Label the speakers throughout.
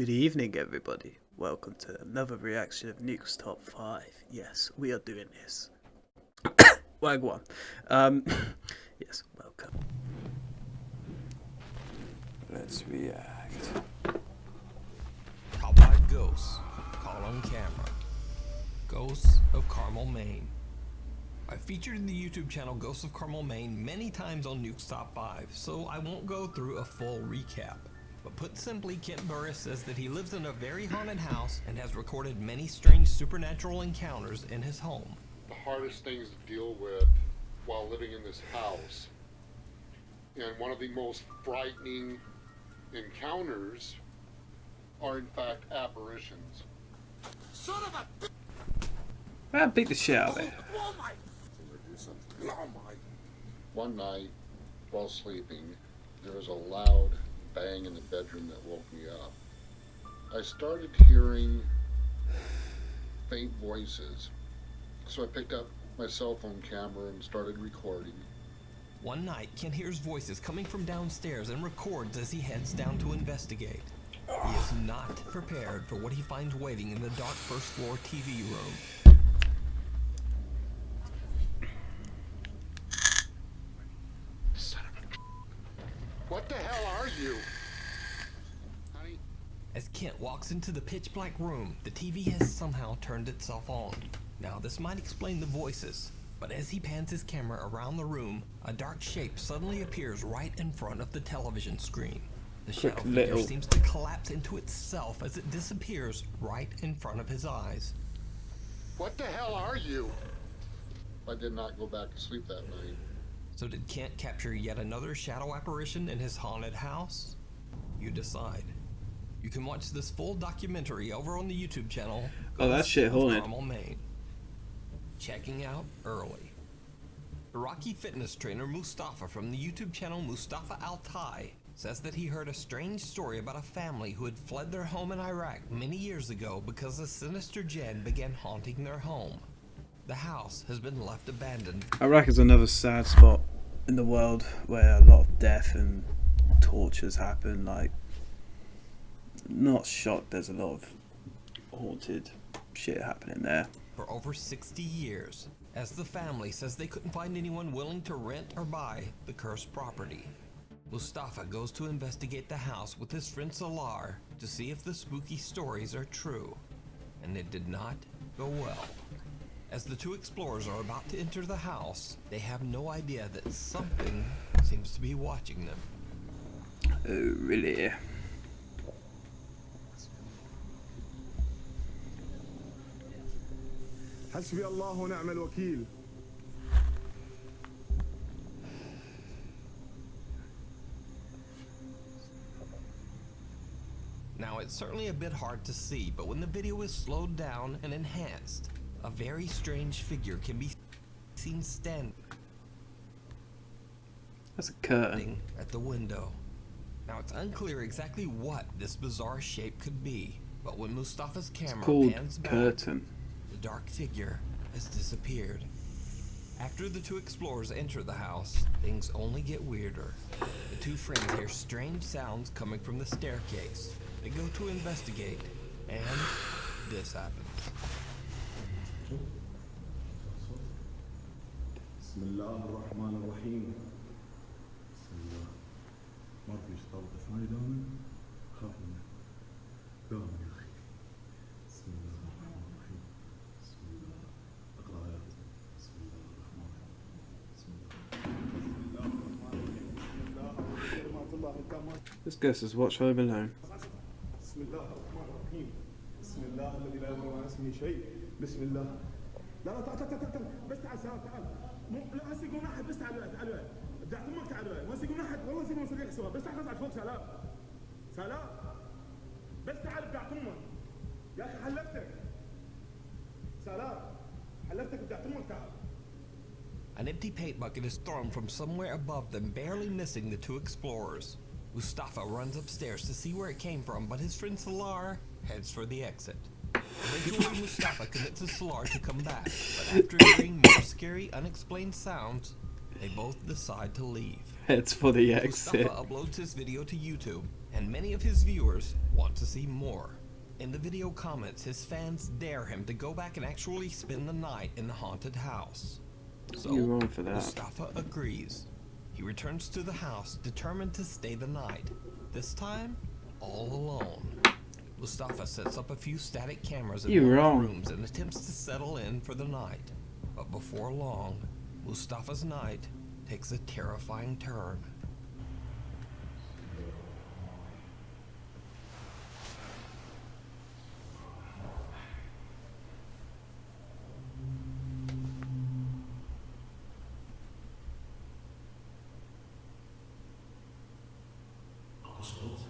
Speaker 1: Good evening, everybody. Welcome to another reaction of Nukes Top 5. Yes, we are doing this. Wagwan. Yes, welcome. Let's react.
Speaker 2: Top 5 Ghosts, caught on camera. Ghosts of Carmel, Maine. I've featured in the YouTube channel Ghosts of Carmel, Maine many times on Nukes Top 5, so I won't go through a full recap. But put simply, Kent Burris says that he lives in a very haunted house and has recorded many strange supernatural encounters in his home.
Speaker 3: The hardest things to deal with while living in this house, and one of the most frightening encounters are in fact apparitions.
Speaker 4: Son of a
Speaker 1: Man, beat the shit out of it.
Speaker 4: oh my! Oh my!
Speaker 3: One night, while sleeping, there was a loud bang in the bedroom that woke me up. I started hearing faint voices, so I picked up my cell phone camera and started recording.
Speaker 2: One night, Kent hears voices coming from downstairs and records as he heads down to investigate. He is not prepared for what he finds waiting in the dark first floor TV room.
Speaker 3: Son of a... What the hell are you? Honey?
Speaker 2: As Kent walks into the pitch black room, the TV has somehow turned itself on. Now this might explain the voices, but as he pans his camera around the room, a dark shape suddenly appears right in front of the television screen. The shadow figure seems to collapse into itself as it disappears right in front of his eyes.
Speaker 3: What the hell are you? I did not go back to sleep that night.
Speaker 2: So did Kent capture yet another shadow apparition in his haunted house? You decide. You can watch this full documentary over on the YouTube channel.
Speaker 1: Oh, that shit haunted.
Speaker 2: Carmel, Maine. Checking out early. Iraqi fitness trainer Mustafa from the YouTube channel Mustafa Altai says that he heard a strange story about a family who had fled their home in Iraq many years ago because a sinister jinn began haunting their home. The house has been left abandoned.
Speaker 1: Iraq is another sad spot in the world where a lot of death and tortures happen. Like, not shocked there's a lot of haunted shit happening there.
Speaker 2: For over 60 years, as the family says they couldn't find anyone willing to rent or buy the cursed property. Mustafa goes to investigate the house with his friend Salar to see if the spooky stories are true, and it did not go well. As the two explorers are about to enter the house, they have no idea that something seems to be watching them.
Speaker 1: Oh, really?
Speaker 5: حسبي الله ونعم الوكيل.
Speaker 2: Now it's certainly a bit hard to see, but when the video is slowed down and enhanced, a very strange figure can be seen standing
Speaker 1: That's a curtain.
Speaker 2: at the window. Now it's unclear exactly what this bizarre shape could be, but when Mustafa's camera
Speaker 1: It's called
Speaker 2: pans back,
Speaker 1: curtain.
Speaker 2: the dark figure has disappeared. After the two explorers enter the house, things only get weirder. The two friends hear strange sounds coming from the staircase. They go to investigate, and this happens.
Speaker 5: بسم الله الرحمن الرحيم. بسم الله. ما فيش توقف هاي دائما. خاف منك. دائما يا اخي. بسم الله الرحمن الرحيم. بسم الله. اقرا آيات. بسم الله الرحمن الرحيم. بسم الله. بسم الله الرحمن الرحيم. بسم الله كلمات الله التامات.
Speaker 1: This ghost has watched Home Alone.
Speaker 5: بسم الله الرحمن الرحيم. بسم الله الذي لا يضر مع اسمه شيء. بسم الله. لا لا تعال بس تعال تعال. لا هسه يقوم احد بس تعال تعال. بدي اعطيك تعال وين يقوم احد والله يقوم صديق سوا بس تعال على فوق سلام. سلام. بس تعال بدي اعطيك يا اخي حلفتك. سلام. حلفتك بدي اعطيك تعال.
Speaker 2: An empty paint bucket is thrown from somewhere above them, barely missing the two explorers. Mustafa runs upstairs to see where it came from, but his friend Salar heads for the exit. Eventually, Mustafa convinces Salar to come back, but after hearing more scary, unexplained sounds, they both decide to leave.
Speaker 1: Heads for the exit.
Speaker 2: Mustafa uploads his video to YouTube, and many of his viewers want to see more. In the video comments, his fans dare him to go back and actually spend the night in the haunted house. So
Speaker 1: You're wrong for that.
Speaker 2: Mustafa agrees. He returns to the house, determined to stay the night, this time all alone. Mustafa sets up a few static cameras in
Speaker 1: You're
Speaker 2: one of
Speaker 1: wrong.
Speaker 2: the rooms and attempts to settle in for the night. But before long, Mustafa's night takes a terrifying turn.
Speaker 6: صوت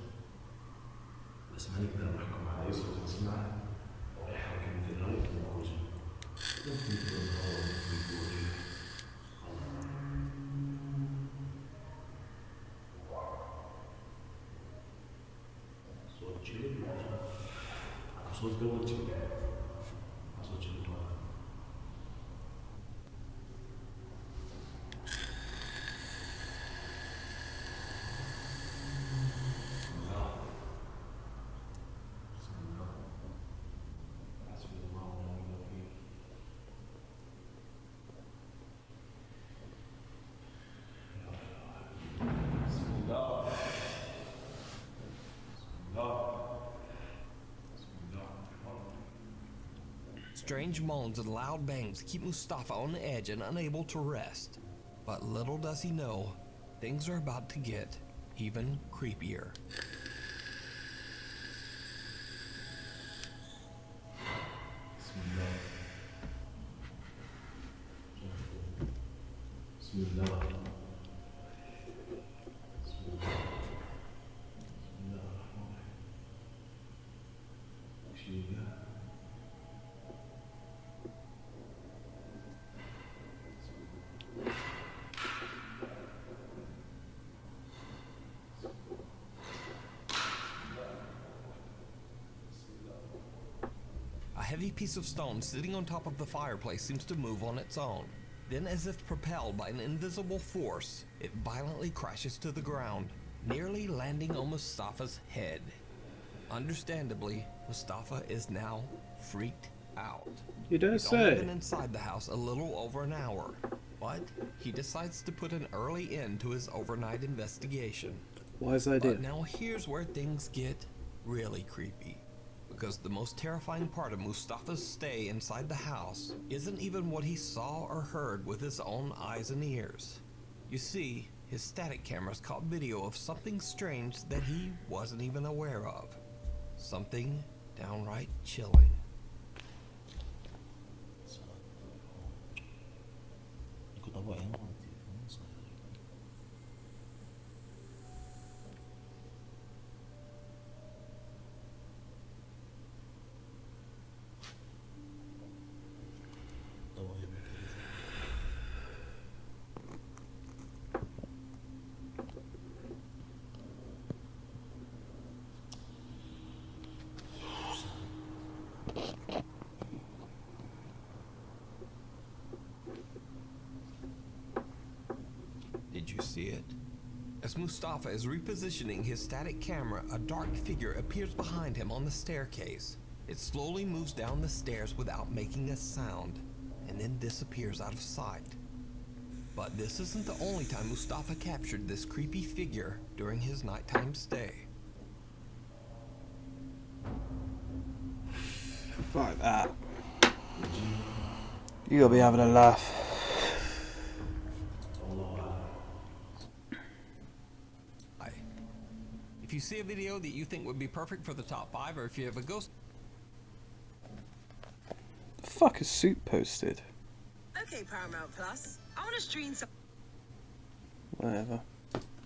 Speaker 6: بس ما نقدر نحكم على أي صوت نسمعه أو أي حركة مثل هاي موجودة. ممكن تكون هواء، ممكن تكون ريح. صوت جلد صوت قوة جلد صوت جلد واحد.
Speaker 2: Strange moans and loud bangs keep Mustafa on the edge and unable to rest. But little does he know, things are about to get even creepier.
Speaker 6: بسم الله.
Speaker 2: A heavy piece of stone sitting on top of the fireplace seems to move on its own. Then, as if propelled by an invisible force, it violently crashes to the ground, nearly landing on Mustafa's head. Understandably, Mustafa is now freaked out.
Speaker 1: You don't
Speaker 2: He's only
Speaker 1: say.
Speaker 2: been inside the house a little over an hour, but he decides to put an early end to his overnight investigation.
Speaker 1: Wise idea.
Speaker 2: But now here's where things get really creepy. Because the most terrifying part of Mustafa's stay inside the house isn't even what he saw or heard with his own eyes and ears. You see, his static cameras caught video of something strange that he wasn't even aware of. Something downright chilling.
Speaker 6: كنت أبغى أنام على التليفون صاير.
Speaker 2: Did you see it? As Mustafa is repositioning his static camera, a dark figure appears behind him on the staircase. It slowly moves down the stairs without making a sound, and then disappears out of sight. But this isn't the only time Mustafa captured this creepy figure during his nighttime stay.
Speaker 1: Fuck that. You gotta be having a laugh.
Speaker 2: If you see a video that you think would be perfect for the top 5, or if you have a ghost...
Speaker 1: The fuck is Soup posted?
Speaker 7: Okay, Paramount Plus. I want to stream some.
Speaker 1: Whatever.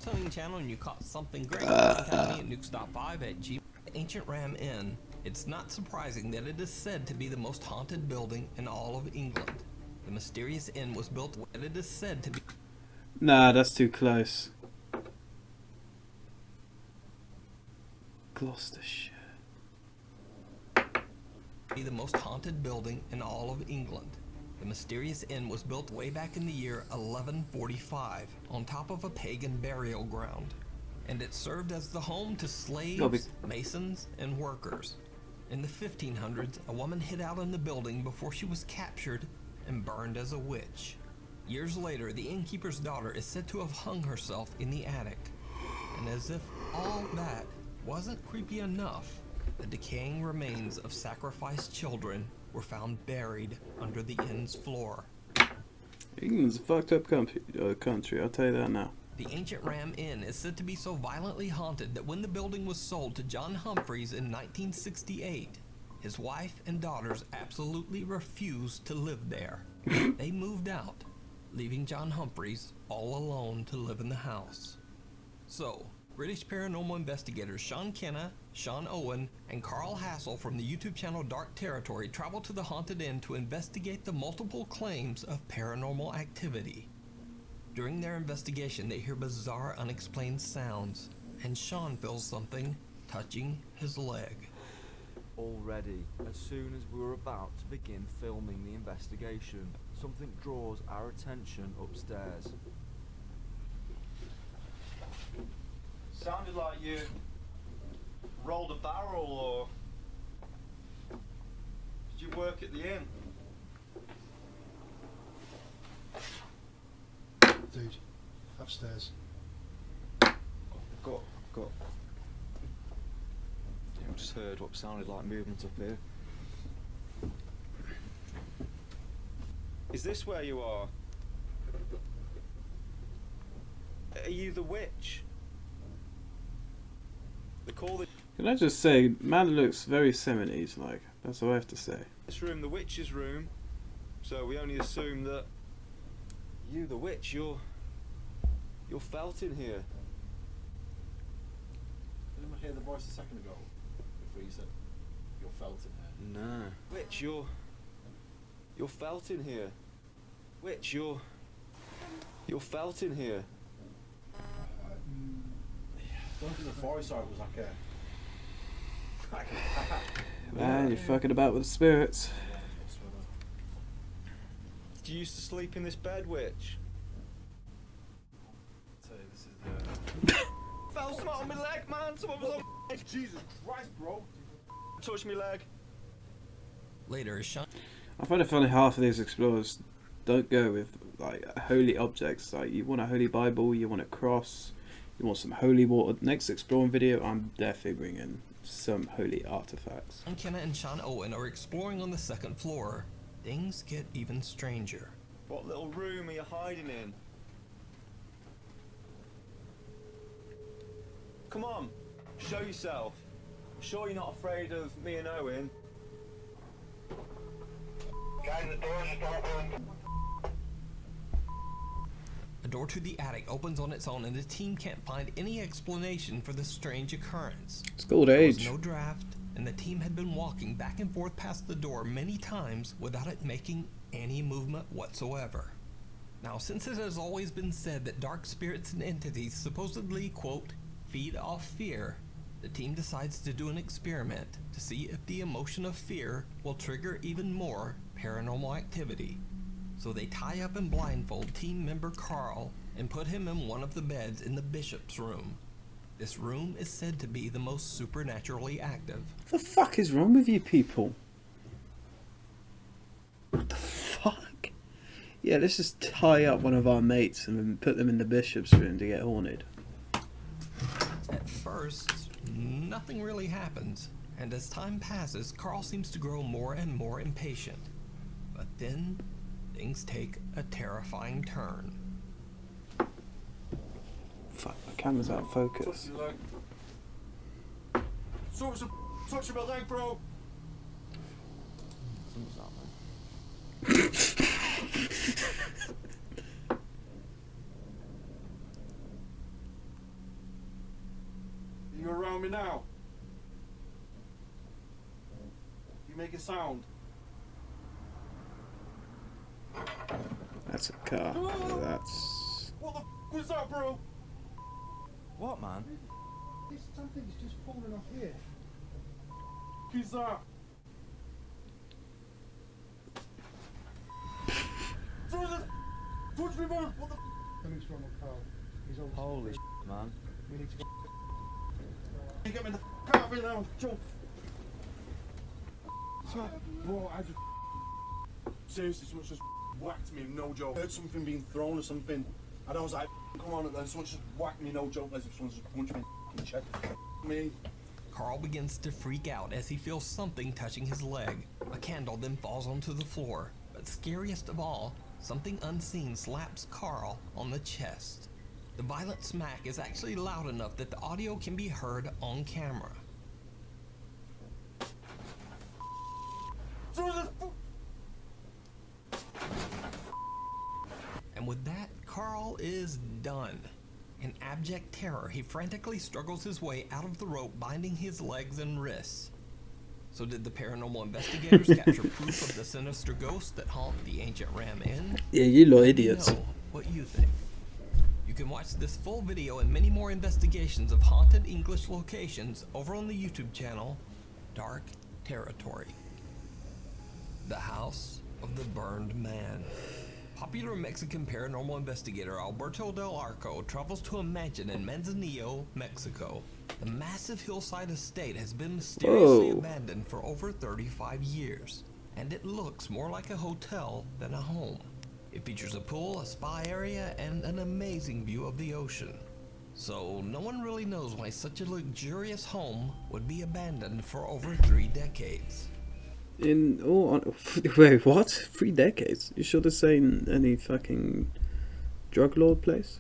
Speaker 2: Telling channel and you caught something great, contact me at nukes.5 at G. Ancient Ram Inn. It's not surprising that it is said to be the most haunted building in all of England. The mysterious inn was built when it is said to
Speaker 1: Nah, that's too close. Gloucestershire.
Speaker 2: be the most haunted building in all of England. The mysterious inn was built way back in the year 1145 on top of a pagan burial ground. and it served as the home to slaves, masons, and workers. In the 1500s, a woman hid out in the building before she was captured and burned as a witch. Years later, the innkeeper's daughter is said to have hung herself in the attic. And as if all that wasn't creepy enough, the decaying remains of sacrificed children were found buried under the inn's floor.
Speaker 1: England's a fucked up country, I'll tell you that now.
Speaker 2: The ancient Ram Inn is said to be so violently haunted that when the building was sold to John Humphreys in 1968, his wife and daughters absolutely refused to live there. They moved out, leaving John Humphreys all alone to live in the house. So, British paranormal investigators Sean Kenna, Sean Owen, and Carl Hassel from the YouTube channel Dark Territory travel to the haunted inn to investigate the multiple claims of paranormal activity. During their investigation, they hear bizarre, unexplained sounds, and Sean feels something touching his leg.
Speaker 8: Already, as soon as we were about to begin filming the investigation, something draws our attention upstairs.
Speaker 9: Sounded like you rolled a barrel, or did you work at the inn?
Speaker 10: Dude, upstairs.
Speaker 9: Got. Yeah, I just heard what sounded like movement up here. Is this where you are? Are you the witch? They call
Speaker 1: Can I just say, man looks very 70s, like, that's all I have to say.
Speaker 9: this room the witch's room, so we only assume that you, the witch, you're felt in here.
Speaker 11: Didn't I hear the voice a second ago before you said you're felt in here?
Speaker 9: No. Witch, you're felt in here. Witch, you're felt in here.
Speaker 11: I don't think the voice I was like a...
Speaker 1: Man, you're fucking about with the spirits.
Speaker 9: Did you used to sleep in this bed, witch?
Speaker 11: Tell you, this is
Speaker 9: Fell something on my leg, man. Someone was on.
Speaker 11: Jesus Christ, bro.
Speaker 9: Touched my leg.
Speaker 2: Later, Sean
Speaker 1: I find it funny half of these explorers don't go with like holy objects. Like, you want a holy Bible, you want a cross, you want some holy water. Next exploring video, I'm definitely bringing some holy artifacts.
Speaker 2: Kenna and Sean Owen are exploring on the second floor. Things get even stranger.
Speaker 9: What little room are you hiding in? Come on, show yourself. Sure you're not afraid of me and Owen?
Speaker 5: Guys, the door's just open.
Speaker 2: A door to the attic opens on its own, and the team can't find any explanation for the strange occurrence.
Speaker 1: It's gold
Speaker 2: There was
Speaker 1: age.
Speaker 2: no draft, and the team had been walking back and forth past the door many times without it making any movement whatsoever. Now, since it has always been said that dark spirits and entities supposedly, quote, feed off fear, the team decides to do an experiment to see if the emotion of fear will trigger even more paranormal activity. So they tie up and blindfold team member Carl and put him in one of the beds in the bishop's room. This room is said to be the most supernaturally active.
Speaker 1: What the fuck is wrong with you people? What the fuck? Yeah, let's just tie up one of our mates and then put them in the bishop's room to get haunted.
Speaker 2: At first, nothing really happens, and as time passes, Carl seems to grow more and more impatient. But then, things take a terrifying turn.
Speaker 1: Fuck, my camera's out of focus.
Speaker 11: Someone's touching my leg, bro.
Speaker 8: Something's happening.
Speaker 11: You around me now? You make a sound.
Speaker 1: That's a car. That's...
Speaker 11: What the was that, bro?
Speaker 8: What, man?
Speaker 10: Something's just fallen off here.
Speaker 11: Who's that? Touch me, bro. What the?
Speaker 10: Something's wrong with Carl. He's obviously
Speaker 8: Holy shit, man.
Speaker 11: We need to go. Get me in the car right now, Joe. Bro, I just seriously, someone just whacked me, no joke. I heard something being thrown or something, and I was like, come on, and then someone just whacked me, no joke, as if someone just punched me in the chest. Me.
Speaker 2: Carl begins to freak out as he feels something touching his leg. A candle then falls onto the floor, but scariest of all, something unseen slaps Carl on the chest. The violent smack is actually loud enough that the audio can be heard on camera. And with that, Carl is done. In abject terror, he frantically struggles his way out of the rope binding his legs and wrists. So did the paranormal investigators capture proof of the sinister ghosts that haunt the ancient Ram Inn?
Speaker 1: Yeah, you lot
Speaker 2: Let me
Speaker 1: idiots.
Speaker 2: know what you think. You can watch this full video and many more investigations of haunted English locations over on the YouTube channel, Dark Territory. The House of the Burned Man. Popular Mexican paranormal investigator Alberto Del Arco travels to a mansion in Manzanillo, Mexico. The massive hillside estate has been mysteriously abandoned for over 35 years, and it looks more like a hotel than a home. It features a pool, a spa area, and an amazing view of the ocean. So no one really knows why such a luxurious home would be abandoned for over 3 decades.
Speaker 1: Wait, what? 3 decades? You sure this ain't any fucking drug lord place?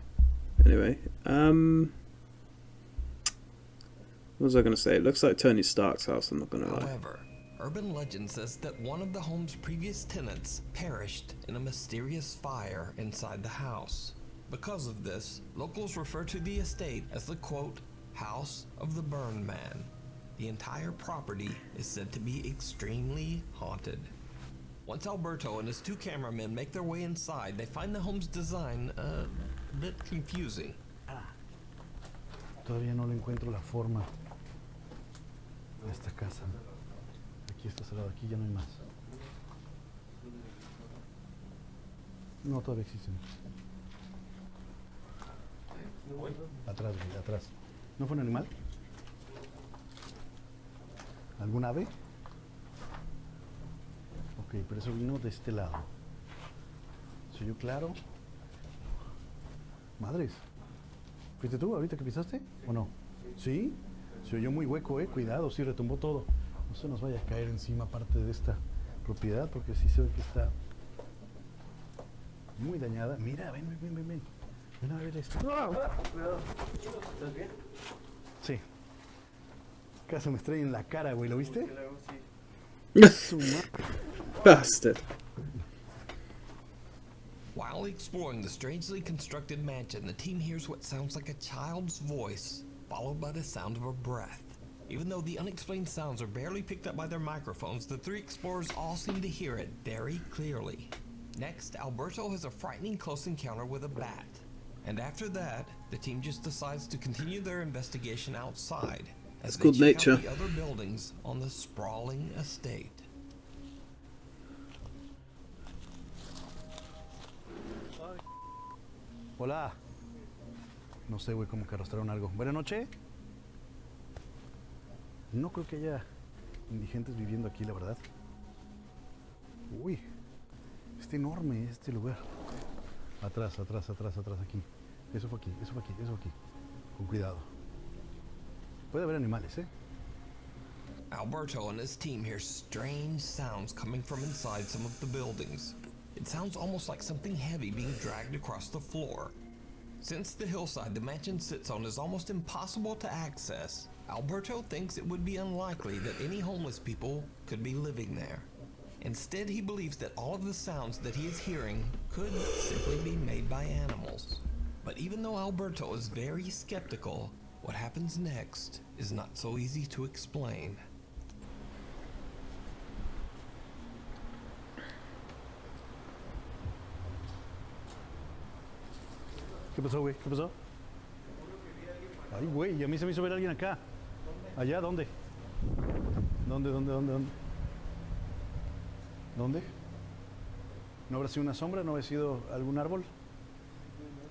Speaker 1: Anyway, what was I gonna say? It looks like Tony Stark's house, I'm not gonna lie.
Speaker 2: However, urban legend says that one of the home's previous tenants perished in a mysterious fire inside the house. Because of this, locals refer to the estate as the quote, House of the Burned Man. The entire property is said to be extremely haunted. Once Alberto and his 2 cameramen make their way inside, they find the home's design a bit confusing.
Speaker 10: Todavía no le encuentro la forma a esta casa. Aquí está cerrado, aquí ya no hay más. No, todavía existen. Atrás, güey, atrás. ¿No fue un animal? ¿Algún ave? Ok, pero eso vino de este lado. ¿Se oyó claro? Madres. ¿Fuiste tú ahorita que pisaste? ¿O no? ¿Sí? Se oyó muy hueco, cuidado, sí, retumbó todo. No se nos vaya a caer encima parte de esta propiedad, porque sí se ve que está muy dañada. Mira, ven, ven, ven, ven, ven. Ven a ver esto.
Speaker 11: Cuidado. ¿Estás bien?
Speaker 10: Sí. Casi me estrella en la cara, güey, ¿lo viste?
Speaker 1: Bastard.
Speaker 2: While exploring the strangely constructed mansion, the team hears what sounds like a child's voice, followed by the sound of a breath. Even though the unexplained sounds are barely picked up by their microphones, the 3 explorers all seem to hear it very clearly. Next, Alberto has a frightening close encounter with a bat. And after that, the team just decides to continue their investigation outside as
Speaker 1: It's
Speaker 2: they
Speaker 1: called
Speaker 2: check
Speaker 1: nature.
Speaker 2: out the other buildings on the sprawling estate.
Speaker 10: Hola. No sé, güey, como que arrastraron algo. Buenas noches. No creo que haya indigentes viviendo aquí, la verdad. Uy, está enorme este lugar. Atrás, atrás, atrás, atrás, aquí. Eso fue aquí, eso fue aquí, eso fue aquí. Con cuidado. Puede haber animales, ¿eh?
Speaker 2: Alberto and his team hear strange sounds coming from inside some of the buildings. It sounds almost like something heavy being dragged across the floor. Since the hillside the mansion sits on is almost impossible to access, Alberto thinks it would be unlikely that any homeless people could be living there. Instead, he believes that all of the sounds that he is hearing could simply be made by animals. But even though Alberto is very skeptical, what happens next is not so easy to explain.
Speaker 10: ¿Qué pasó, güey? ¿Qué pasó? Ay, güey, a mí se me hizo ver a alguien acá. ¿Allá? ¿Dónde? ¿Dónde? ¿Dónde? ¿No habrá sido una sombra? ¿No habrá sido algún árbol?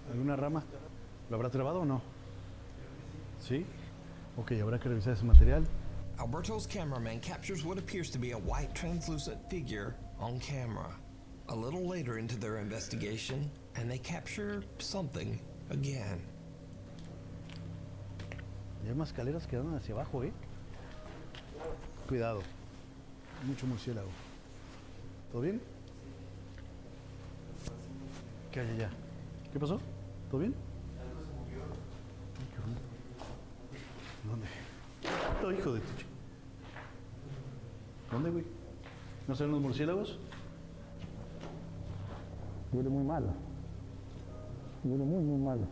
Speaker 10: ¿Alguna rama? ¿Lo habrá trabado o no? ¿Sí? Ok, habrá que revisar ese material.
Speaker 2: Alberto's cameraman captures what appears to be a white translucent figure on camera. A little later into their investigation, and they capture something again.
Speaker 10: Y hay más escaleras que dan hacia abajo, ¿eh? Cuidado. Mucho murciélago. ¿Todo bien? ¿Qué hay allá? ¿Qué pasó? ¿Todo bien? Ay, qué horror. ¿Dónde? Oh, hijo de tu ¿Dónde, güey? ¿No se ven los murciélagos? Huele muy malo. Huele muy, muy malo.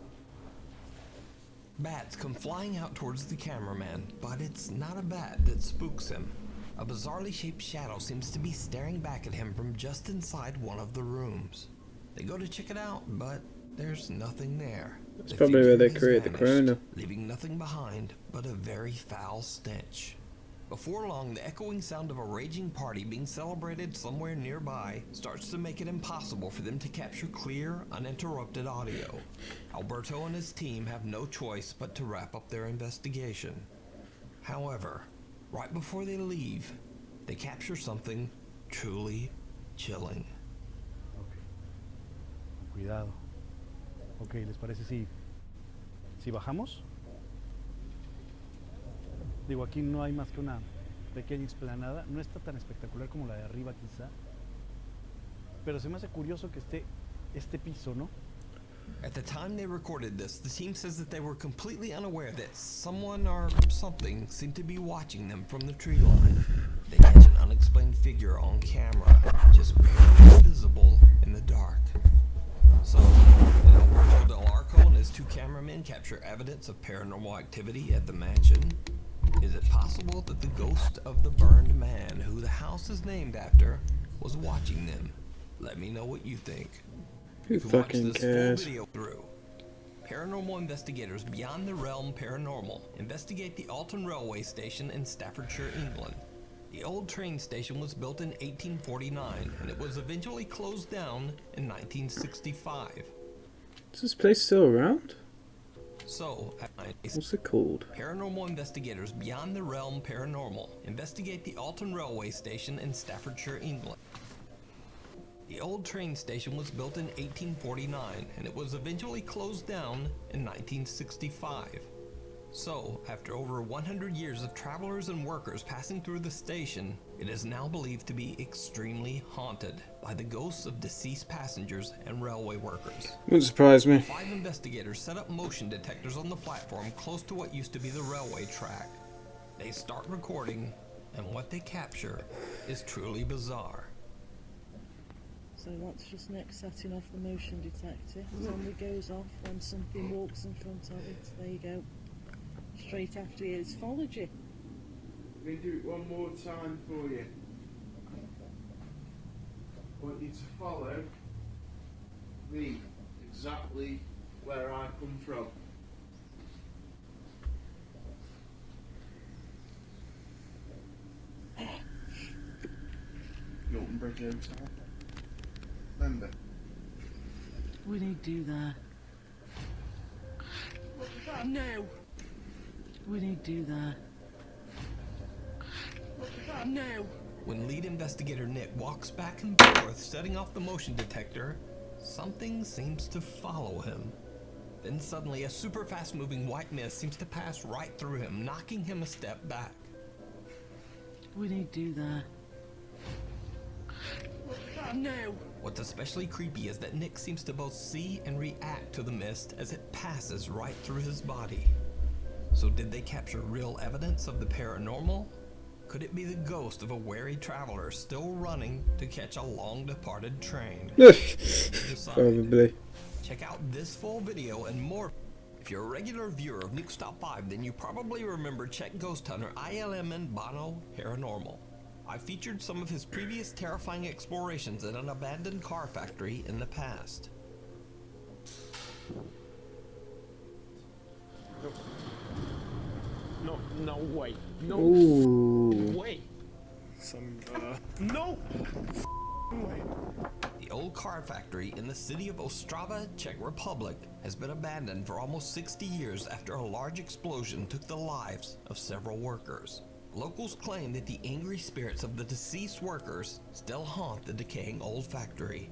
Speaker 2: Bats come flying out towards the cameraman, but it's not a bat that spooks him. A bizarrely shaped shadow seems to be staring back at him from just inside one of the rooms. They go to check it out, but there's nothing there.
Speaker 1: That's probably where they create the corona.
Speaker 2: Leaving nothing behind but a very foul stench. Before long, the echoing sound of a raging party being celebrated somewhere nearby starts to make it impossible for them to capture clear, uninterrupted audio. Alberto and his team have no choice but to wrap up their investigation. However, right before they leave, they capture something truly chilling.
Speaker 10: Cuidado. Ok, ¿les parece si bajamos? Digo, aquí no hay más que una pequeña explanada. No está tan espectacular como la de arriba quizá. Pero se me hace curioso que esté este piso, ¿no?
Speaker 2: At the time they recorded this, the team says that they were completely unaware that someone or something seemed to be watching them from the tree line. They catch an unexplained figure on camera, just barely visible in the dark. So, Alberto Del Arco and his two cameramen capture evidence of paranormal activity at the mansion. Is it possible that the ghost of the burned man, who the house is named after, was watching them? Let me know what you think.
Speaker 1: Who
Speaker 2: If you watch
Speaker 1: fucking
Speaker 2: this
Speaker 1: cares?
Speaker 2: full video through, paranormal investigators beyond the realm paranormal investigate the Alton Railway Station in Staffordshire, England. The old train station was built in 1849, and it was eventually closed down in 1965.
Speaker 1: Is this place still around?
Speaker 2: So,
Speaker 1: What's it called?
Speaker 2: paranormal investigators beyond the realm paranormal investigate the Alton Railway Station in Staffordshire, England. The old train station was built in 1849, and it was eventually closed down in 1965. So, after over 100 years of travelers and workers passing through the station, it is now believed to be extremely haunted by the ghosts of deceased passengers and railway workers.
Speaker 1: Wouldn't surprise me.
Speaker 2: 5 investigators set up motion detectors on the platform close to what used to be the railway track. They start recording, and what they capture is truly bizarre.
Speaker 12: So that's just next setting off the motion detector. It only goes off when something walks in front of it. There you go. Straight after you. It's followed you.
Speaker 11: Let me do it one more time for you. I want you to follow me exactly where I come from. Milton Bridge Hotel. Remember?
Speaker 12: We need to do that. No. We need to do that. No.
Speaker 2: When lead investigator Nick walks back and forth, setting off the motion detector, something seems to follow him. Then suddenly, a super fast moving white mist seems to pass right through him, knocking him a step back.
Speaker 12: We need to do that. No.
Speaker 2: What's especially creepy is that Nick seems to both see and react to the mist as it passes right through his body. So did they capture real evidence of the paranormal? Could it be the ghost of a wary traveler still running to catch a long-departed train?
Speaker 1: Probably.
Speaker 2: Check out this full video and more. If you're a regular viewer of Nukes Top 5, then you probably remember Czech ghost hunter ILMN Bono Paranormal. I featured some of his previous terrifying explorations in an abandoned car factory in the past.
Speaker 5: No way. No
Speaker 1: Ooh.
Speaker 5: way. No way.
Speaker 2: The old car factory in the city of Ostrava, Czech Republic, has been abandoned for almost 60 years after a large explosion took the lives of several workers. Locals claim that the angry spirits of the deceased workers still haunt the decaying old factory.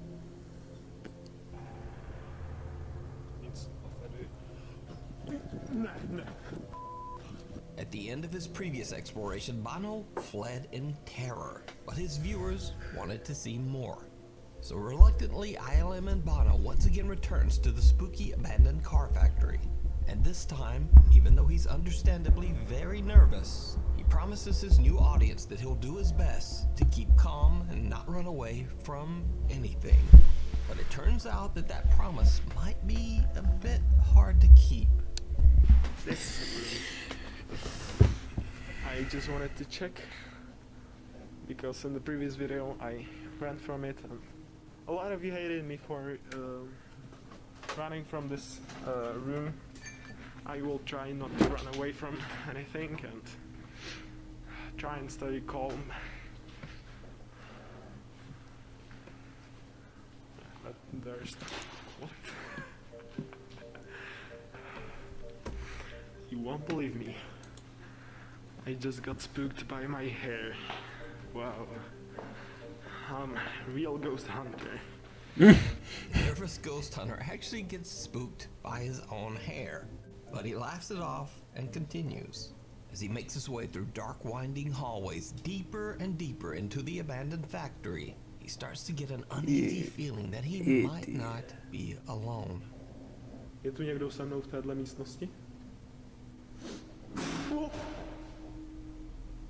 Speaker 2: At the end of his previous exploration, Bono fled in terror, but his viewers wanted to see more. So reluctantly, ILM and Bono once again returns to the spooky abandoned car factory. And this time, even though he's understandably very nervous, he promises his new audience that he'll do his best to keep calm and not run away from anything. But it turns out that that promise might be a bit hard to keep.
Speaker 13: I just wanted to check because in the previous video I ran from it and a lot of you hated me for running from this room. I will try not to run away from anything and try and stay calm. But there's what? You won't believe me. I just got spooked by my hair. Wow. I'm a real ghost hunter.
Speaker 2: Nervous ghost hunter actually gets spooked by his own hair, but he laughs it off and continues. As he makes his way through dark winding hallways deeper and deeper into the abandoned factory, he starts to get an uneasy feeling that he might not be alone.
Speaker 13: Je tu někdo se mnou v téhle místnosti?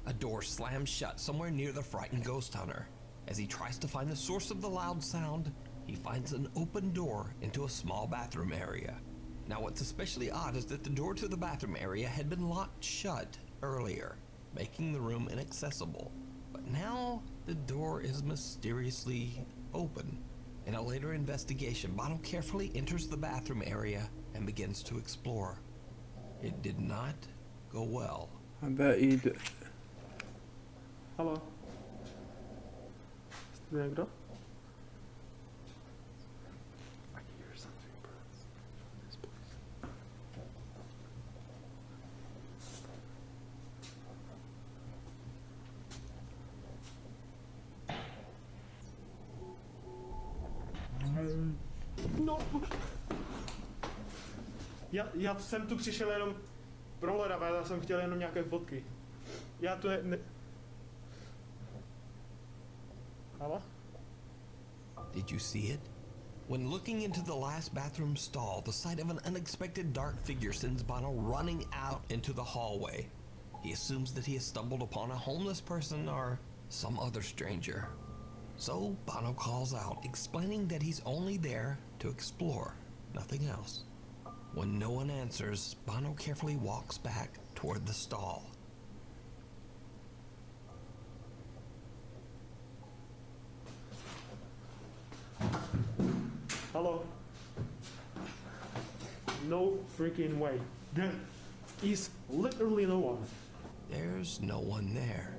Speaker 2: A door slams shut somewhere near the frightened ghost hunter. As he tries to find the source of the loud sound, he finds an open door into a small bathroom area. Now what's especially odd is that the door to the bathroom area had been locked shut earlier, making the room inaccessible. But now the door is mysteriously open. In a later investigation, Bono carefully enters the bathroom area and begins to explore. It did not go well.
Speaker 1: I bet you do.
Speaker 13: Halo? Jste někdo? I hear something, bro. This place. No! Já jsem tu přišel jenom prohledat, já jsem chtěl jenom nějaké fotky. Já tu ne... Hello?
Speaker 2: Did you see it? When looking into the last bathroom stall, the sight of an unexpected dark figure sends Bono running out into the hallway. He assumes that he has stumbled upon a homeless person or some other stranger. So Bono calls out, explaining that he's only there to explore, nothing else. When no one answers, Bono carefully walks back toward the stall.
Speaker 13: Hello? No freaking way. There is literally no one.
Speaker 2: There's no one there.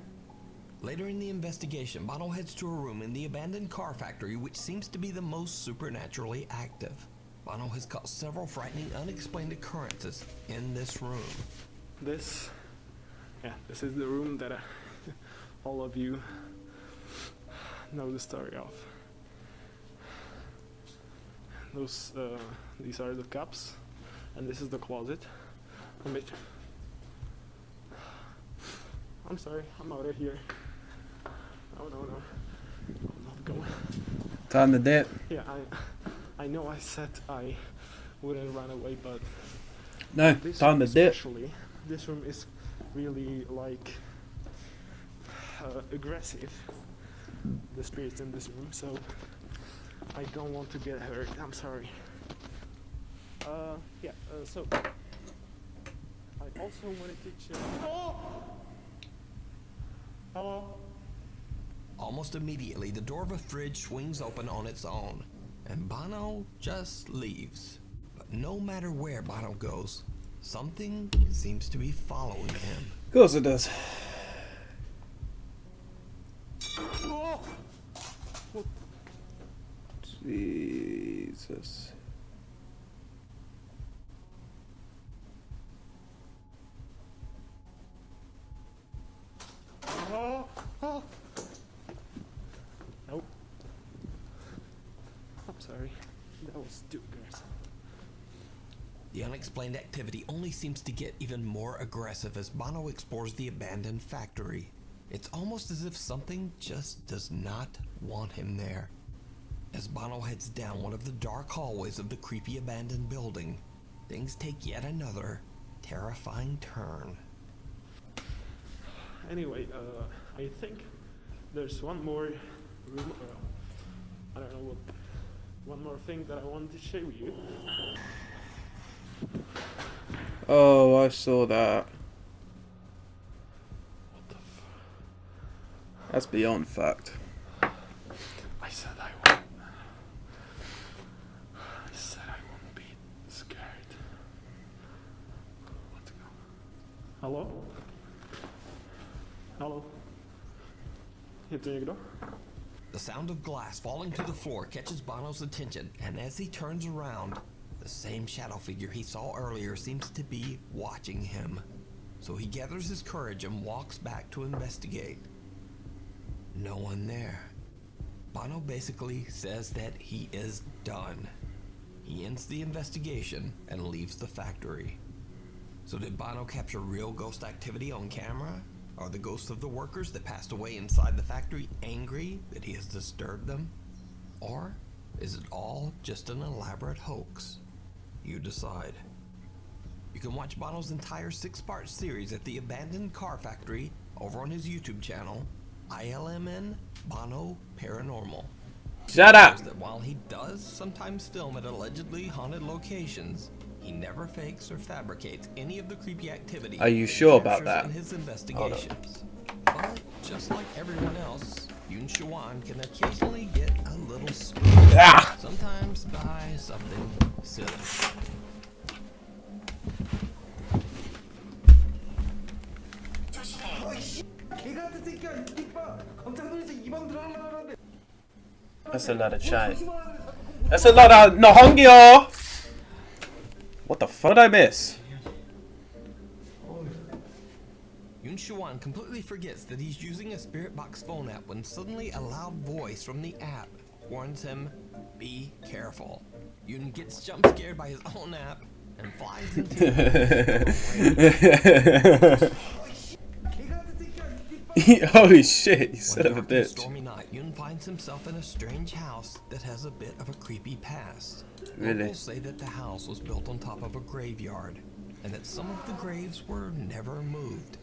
Speaker 2: Later in the investigation, Bono heads to a room in the abandoned car factory which seems to be the most supernaturally active. Bono has caught several frightening unexplained occurrences in this room.
Speaker 13: This is the room that all of you know the story of. These are the cups, and this is the closet. I'm sorry, I'm out of here. No, I'm not going.
Speaker 1: Time to dip.
Speaker 13: Yeah, I know I said I wouldn't run away, but
Speaker 1: no, time to dip.
Speaker 13: Especially, this room is really like aggressive. The spirits in this room, so I don't want to get hurt. I'm sorry. So I also wanted to check. Oh! Hello?
Speaker 2: Almost immediately, the door of a fridge swings open on its own, and Bono just leaves. But no matter where Bono goes, something seems to be following him.
Speaker 1: Of course it does. Jesus.
Speaker 13: Oh, oh. Nope. I'm sorry. That was too aggressive.
Speaker 2: The unexplained activity only seems to get even more aggressive as Bono explores the abandoned factory. It's almost as if something just does not want him there. As Bono heads down one of the dark hallways of the creepy abandoned building, things take yet another terrifying turn.
Speaker 13: Anyway, I think there's one more room, I don't know what, one more thing that I wanted to show you.
Speaker 1: Oh, I saw that.
Speaker 13: What the
Speaker 1: That's beyond fact.
Speaker 13: I said I won't be scared. Let's go. Hello? Hello? Heter jag då?
Speaker 2: The sound of glass falling to the floor catches Bono's attention, and as he turns around, the same shadow figure he saw earlier seems to be watching him. So he gathers his courage and walks back to investigate. No one there. Bono basically says that he is done. He ends the investigation and leaves the factory. So did Bono capture real ghost activity on camera? Are the ghosts of the workers that passed away inside the factory angry that he has disturbed them? Or is it all just an elaborate hoax? You decide. You can watch Bono's entire 6-part series at the Abandoned Car Factory over on his YouTube channel, ILMN Bono Paranormal.
Speaker 1: Shut up!
Speaker 2: That while he does sometimes film at allegedly haunted locations, he never fakes or fabricates any of the creepy activity.
Speaker 1: Are you sure about that?
Speaker 2: In his investigations. But just like everyone else, Yoon Shawan can occasionally get a little spooked. Sometimes by something silly.
Speaker 1: That's a lot of chai. That's a lot of Nohongyo! What the fuck did I miss?
Speaker 2: Yoon Shawan completely forgets that he's using a Spirit Box phone app when suddenly a loud voice from the app warns him, be careful. Yoon gets jump scared by his own app and flies into
Speaker 1: Holy shit, you son of a bitch.
Speaker 2: Stormy night, Yoon finds himself in a strange house that has a bit of a creepy past.
Speaker 1: Really?
Speaker 2: Locals say that the house was built on top of a graveyard, and that some of the graves were never moved.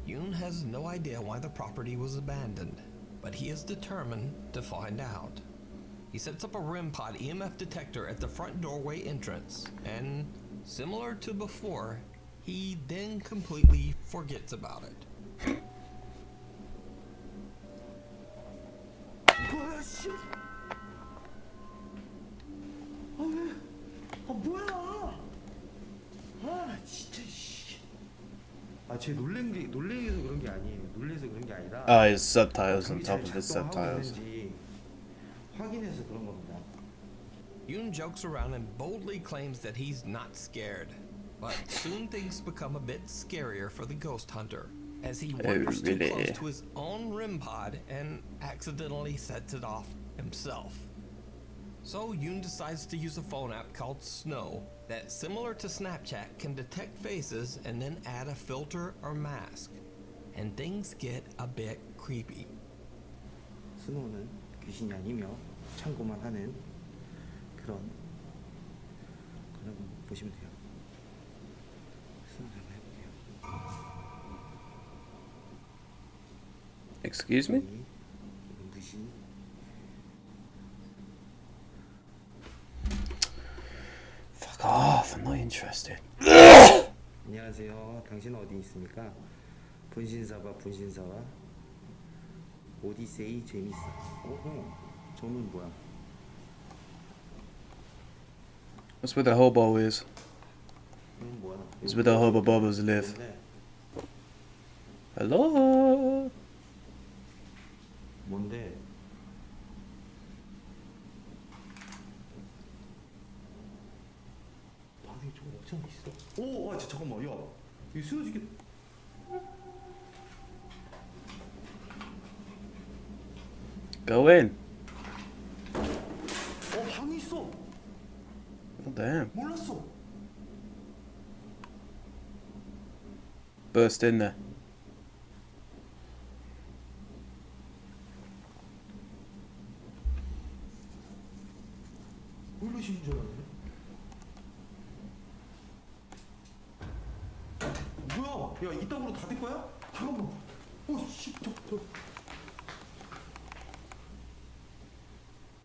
Speaker 2: Yoon has no idea why the property was abandoned, but he is determined to find out. He sets up a REM pod EMF detector at the front doorway entrance, and similar to before, he then completely forgets about it.
Speaker 11: 뭐야 씨. 뭐야. 진짜 씨.
Speaker 14: 쟤 놀래서 그런 게 아니에요. 놀래서 그런 게 아니라.
Speaker 1: His subtitles on top of his subtitles.
Speaker 14: 확인해서 그런 겁니다.
Speaker 2: Yoon jokes around and boldly claims that he's not scared, but soon things become a bit scarier for the ghost hunter, as he wanders too close to his own REM pod and accidentally sets it off himself. So Yoon decides to use a phone app called Snow that, similar to Snapchat, can detect faces and then add a filter or mask, and things get a bit creepy.
Speaker 14: 스노우는 귀신이 아니며 참고만 하는 그런 보시면 돼요. 스노우 한번 해볼게요.
Speaker 1: Excuse me? Fuck off, I'm not interested.
Speaker 14: 안녕하세요. 당신은 어디 있습니까? 분신사와 오디세이 재밌어. 오호. 저는 뭐야?
Speaker 1: That's where the hobo is.
Speaker 14: 뭐야?
Speaker 1: It's where the hobo bobos live. Hello?
Speaker 14: 뭔데? 입장 있어? 오, 아, 잠깐만, 야, 이거 쓰러지게.
Speaker 1: Go in.
Speaker 14: 방이 있어.
Speaker 1: Oh, damn.
Speaker 14: 몰랐어.
Speaker 1: Burst in there.
Speaker 14: 몰라시는 줄 알았네. 뭐야? 야, 이따구로 다 될 거야? 잠깐만. 씨,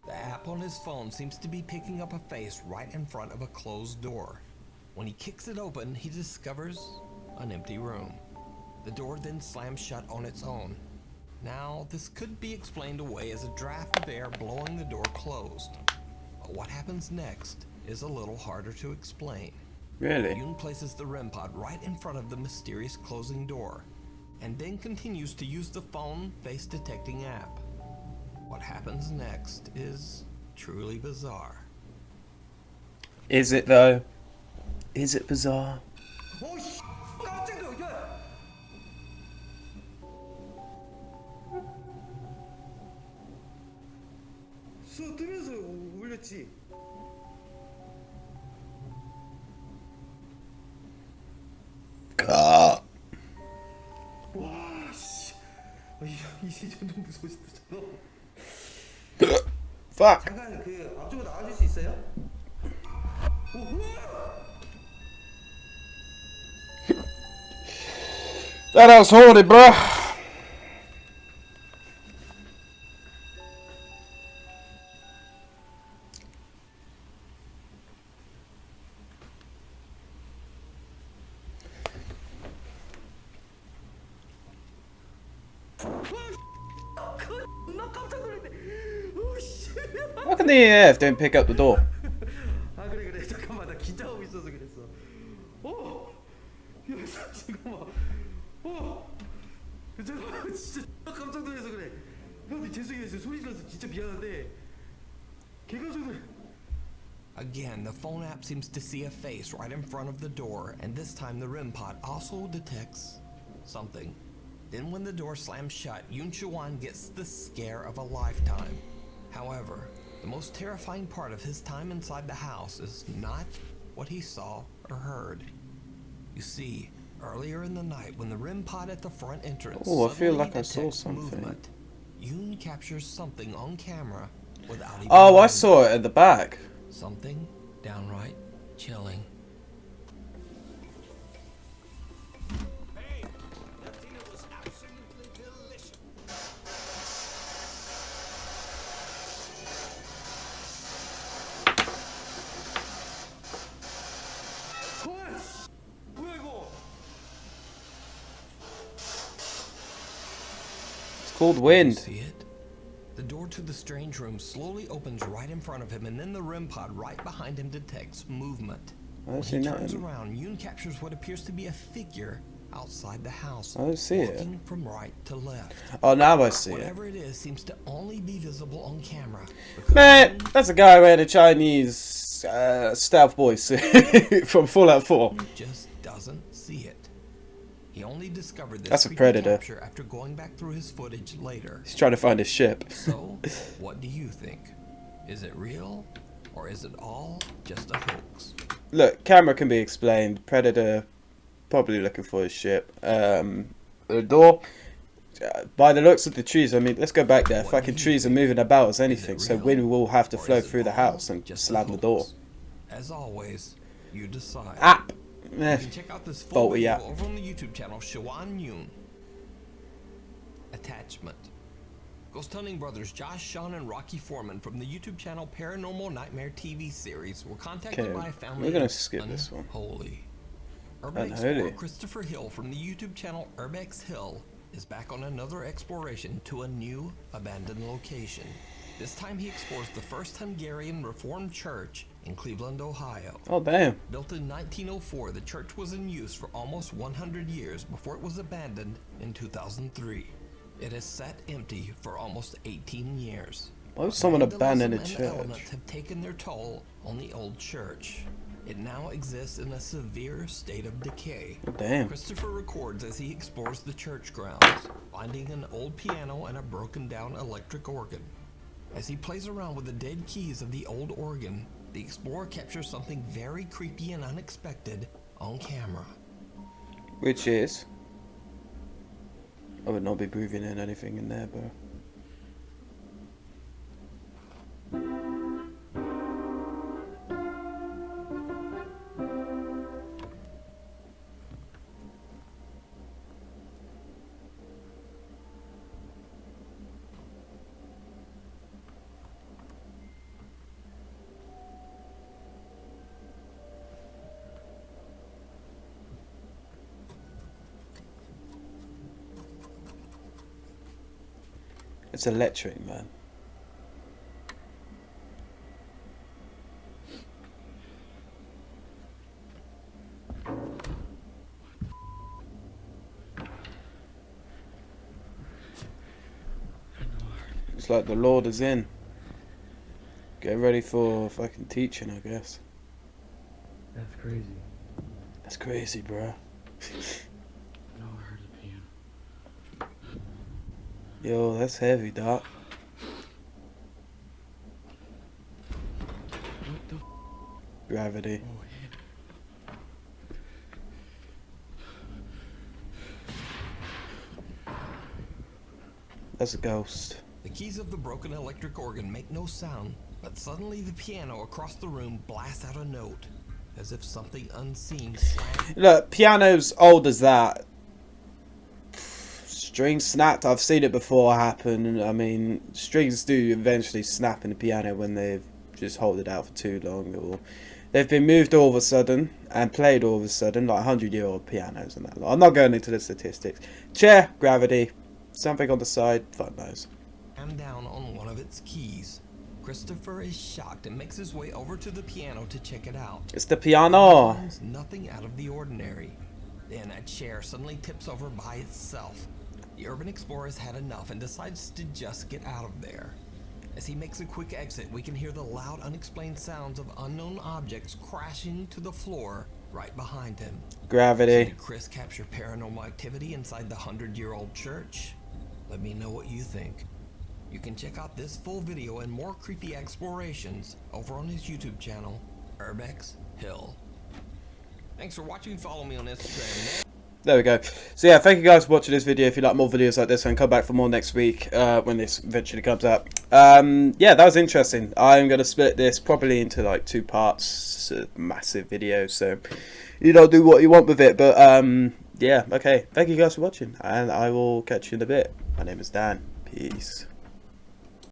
Speaker 2: The app on his phone seems to be picking up a face right in front of a closed door. When he kicks it open, he discovers an empty room. The door then slams shut on its own. Now, this could be explained away as a draft of air blowing the door closed. But what happens next is a little harder to explain.
Speaker 1: Really?
Speaker 2: Yoon places the REM pod right in front of the mysterious closing door, and then continues to use the phone face detecting app. What happens next is truly bizarre.
Speaker 1: Is it though? Is it bizarre?
Speaker 14: 오, 씨, 깜짝이야, 야. 수 뜨면서 울렸지. 와, 씨. 이제 좀 무서워졌잖아.
Speaker 1: Fuck.
Speaker 14: 잠깐 그 앞쪽으로 나와줄 수 있어요?
Speaker 1: That house haunted, bruh. How come the EF don't pick up the door?
Speaker 14: 아 그래 잠깐만 나 긴장하고 있어서 그랬어. 야 잠깐만. 잠깐만 진짜 깜짝 놀라서 그래. 형님 죄송해요 소리 질러서 진짜 미안한데 걔가 소리.
Speaker 2: Again, the phone app seems to see a face right in front of the door, and this time the REM pod also detects something. Then when the door slams shut, Yoon Choo-won gets the scare of a lifetime. However, the most terrifying part of his time inside the house is not what he saw or heard. You see, earlier in the night when the REM pod at the front entrance
Speaker 1: Oh, I feel
Speaker 2: suddenly
Speaker 1: like I saw
Speaker 2: detects
Speaker 1: something.
Speaker 2: movement, Yoon captures something on camera without even
Speaker 1: Oh, I
Speaker 2: knowing.
Speaker 1: saw it at the back.
Speaker 2: Something downright chilling.
Speaker 4: Hey, that dinner was absolutely delicious.
Speaker 14: 뭐야 이거?
Speaker 1: It's called wind.
Speaker 2: See it? The door to the strange room slowly opens right in front of him, and then the REM pod right behind him detects movement.
Speaker 1: I don't
Speaker 2: When
Speaker 1: see
Speaker 2: he turns
Speaker 1: nothing.
Speaker 2: around, Yoon captures what appears to be a figure outside the house,
Speaker 1: I don't see it.
Speaker 2: walking from right to left.
Speaker 1: Oh, now I see it.
Speaker 2: Whatever it is seems to only be visible on camera.
Speaker 1: Man, that's a guy wearing a Chinese stealth boy suit from Fallout 4.
Speaker 2: Just doesn't see it. He only discovered this
Speaker 1: That's a
Speaker 2: creepy
Speaker 1: predator.
Speaker 2: capture after going back through his footage later.
Speaker 1: He's trying to find his ship.
Speaker 2: So, what do you think? Is it real, or is it all just a hoax?
Speaker 1: Look, camera can be explained. Predator probably looking for his ship. The door. By the looks of the trees, I mean, let's go back there. Fucking trees are moving about as anything, so wind will have to flow through the house and slam the door.
Speaker 2: As always, you decide.
Speaker 1: App.
Speaker 2: You can check out this full
Speaker 1: Faulty
Speaker 2: video
Speaker 1: app.
Speaker 2: over on the YouTube channel Shawan Yoon. Attachment. Ghost Hunting brothers Josh, Sean, and Rocky Foreman from the YouTube channel Paranormal Nightmare TV series were contacted
Speaker 1: Okay,
Speaker 2: by a family
Speaker 1: we're gonna
Speaker 2: of
Speaker 1: skip this one.
Speaker 2: Unholy. Urban
Speaker 1: Unholy.
Speaker 2: explorer Christopher Hill from the YouTube channel Urbex Hill is back on another exploration to a new abandoned location. This time he explores the first Hungarian Reformed church in Cleveland, Ohio.
Speaker 1: Oh, damn.
Speaker 2: Built in 1904, the church was in use for almost 100 years before it was abandoned in 2003. It has sat empty for almost 18 years.
Speaker 1: Why would someone abandon a
Speaker 2: Vandalism and
Speaker 1: church?
Speaker 2: elements have taken their toll on the old church. It now exists in a severe state of decay.
Speaker 1: Oh, damn.
Speaker 2: Christopher records as he explores the church grounds, finding an old piano and a broken down electric organ. As he plays around with the dead keys of the old organ, the explorer captures something very creepy and unexpected on camera.
Speaker 1: Which is? I would not be breathing in anything in there, bro. It's electric, man. It's like the Lord is in. Get ready for fucking teaching, I guess.
Speaker 6: That's crazy.
Speaker 1: That's crazy, bro.
Speaker 6: No, I heard the piano.
Speaker 1: Yo, that's heavy, doc.
Speaker 6: What the?
Speaker 1: Gravity.
Speaker 6: Oh, yeah.
Speaker 1: That's a ghost.
Speaker 2: The keys of the broken electric organ make no sound, but suddenly the piano across the room blasts out a note, as if something unseen slammed.
Speaker 1: Look, piano's old as that. Strings snapped. I've seen it before happen. I mean, strings do eventually snap in the piano when they've just hold it out for too long, or they've been moved all of a sudden and played all of a sudden, like 100-year-old pianos and that. I'm not going into the statistics. Chair, gravity, something on the side, fuck knows.
Speaker 2: Down on one of its keys. Christopher is shocked and makes his way over to the piano to check it out.
Speaker 1: It's the piano.
Speaker 2: Nothing out of the ordinary. Then a chair suddenly tips over by itself. The urban explorer has had enough and decides to just get out of there. As he makes a quick exit, we can hear the loud, unexplained sounds of unknown objects crashing to the floor right behind him.
Speaker 1: Gravity.
Speaker 2: So did Chris capture paranormal activity inside the 100-year-old church? Let me know what you think. You can check out this full video and more creepy explorations over on his YouTube channel, Urbex Hill. Thanks for watching. Follow me on Instagram.
Speaker 1: There we go. So yeah, thank you guys for watching this video. If you like more videos like this, and come back for more next week when this eventually comes up. Yeah, that was interesting. I'm going to split this probably into like 2 parts. It's a massive video, so you know, do what you want with it. But yeah, okay. Thank you guys for watching, and I will catch you in a bit. My name is Dan. Peace.